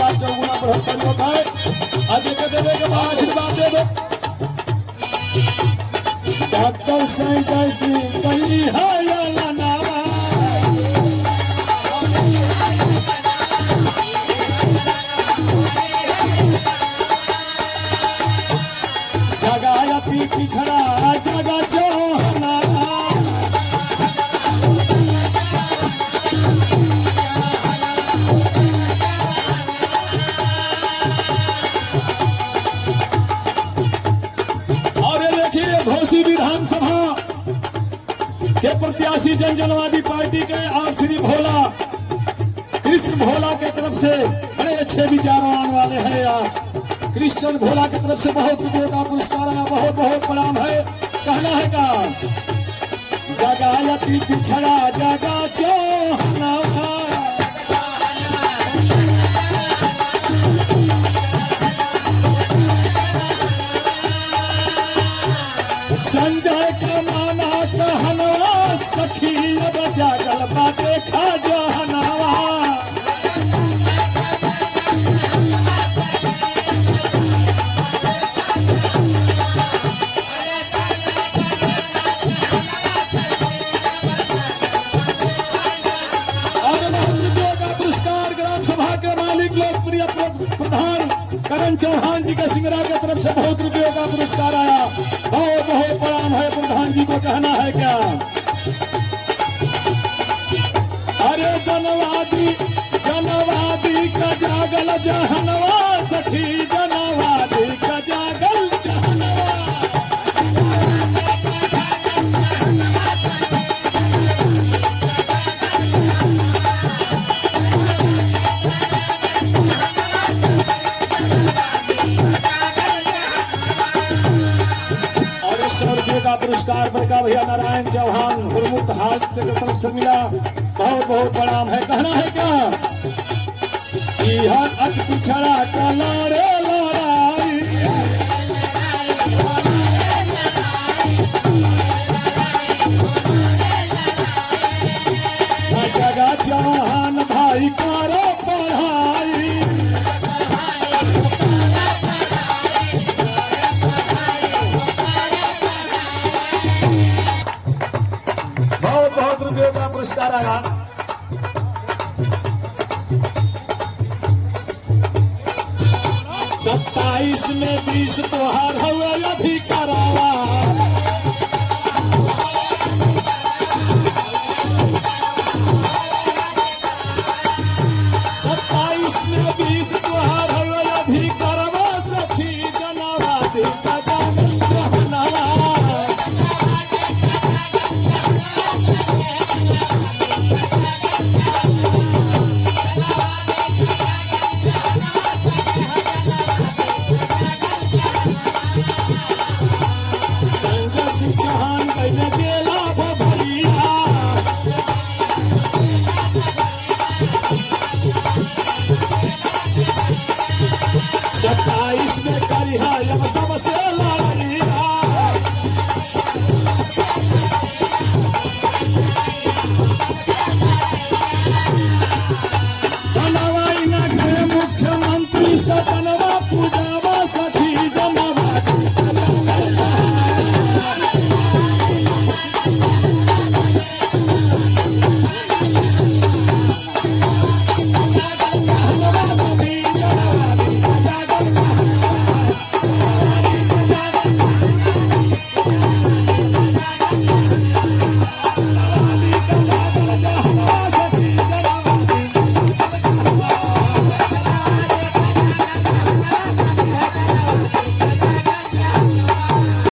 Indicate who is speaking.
Speaker 1: आशीर्वाद चौगुना बढ़ोतरी हो गए। आज एक देवे के बाद आशीर्वाद दे दो। डॉक्टर संजय सिंह कही है या लानावा, जगायती पिछड़ा जगा चौहाना, घोसी विधानसभा के प्रत्याशी जनजनवादी पार्टी के आप श्री भोला कृष्ण भोला के तरफ से बड़े अच्छे विचारों आने वाले हैं। आप कृष्ण भोला की तरफ से बहुत रुपये का पुरस्कार आया, बहुत बहुत प्रणाम है। कहना है का जगायती पिछड़ा जगा चौहाना, संजय का माना कहनवा सखी अब जागल बा देखा जहनवा, और बहुत रुपयों का पुरस्कार ग्राम सभा के मालिक लोकप्रिय प्रधान करण चौहान जी के सिंगरा की तरफ से बहुत रुपयों का पुरस्कार आया। बहुत बहुत प्रणाम है। प्रधान जी को कहना है क्या अरे जनवादी जनवादी का जागल जहनवा सखी, जनवादी का जागल जहनवा, का पुरस्कार बड़का भैया नारायण चौहान हुरमुत हाट की तरफ से मिला। बहुत बहुत प्रणाम है। कहना है क्या यह अत पिछड़ा का लारे लड़ाई, जगा चौहान भाई करो पढ़ाई, का पुरस्कार आया। 27 में 20 तोहार हुए अधिकार।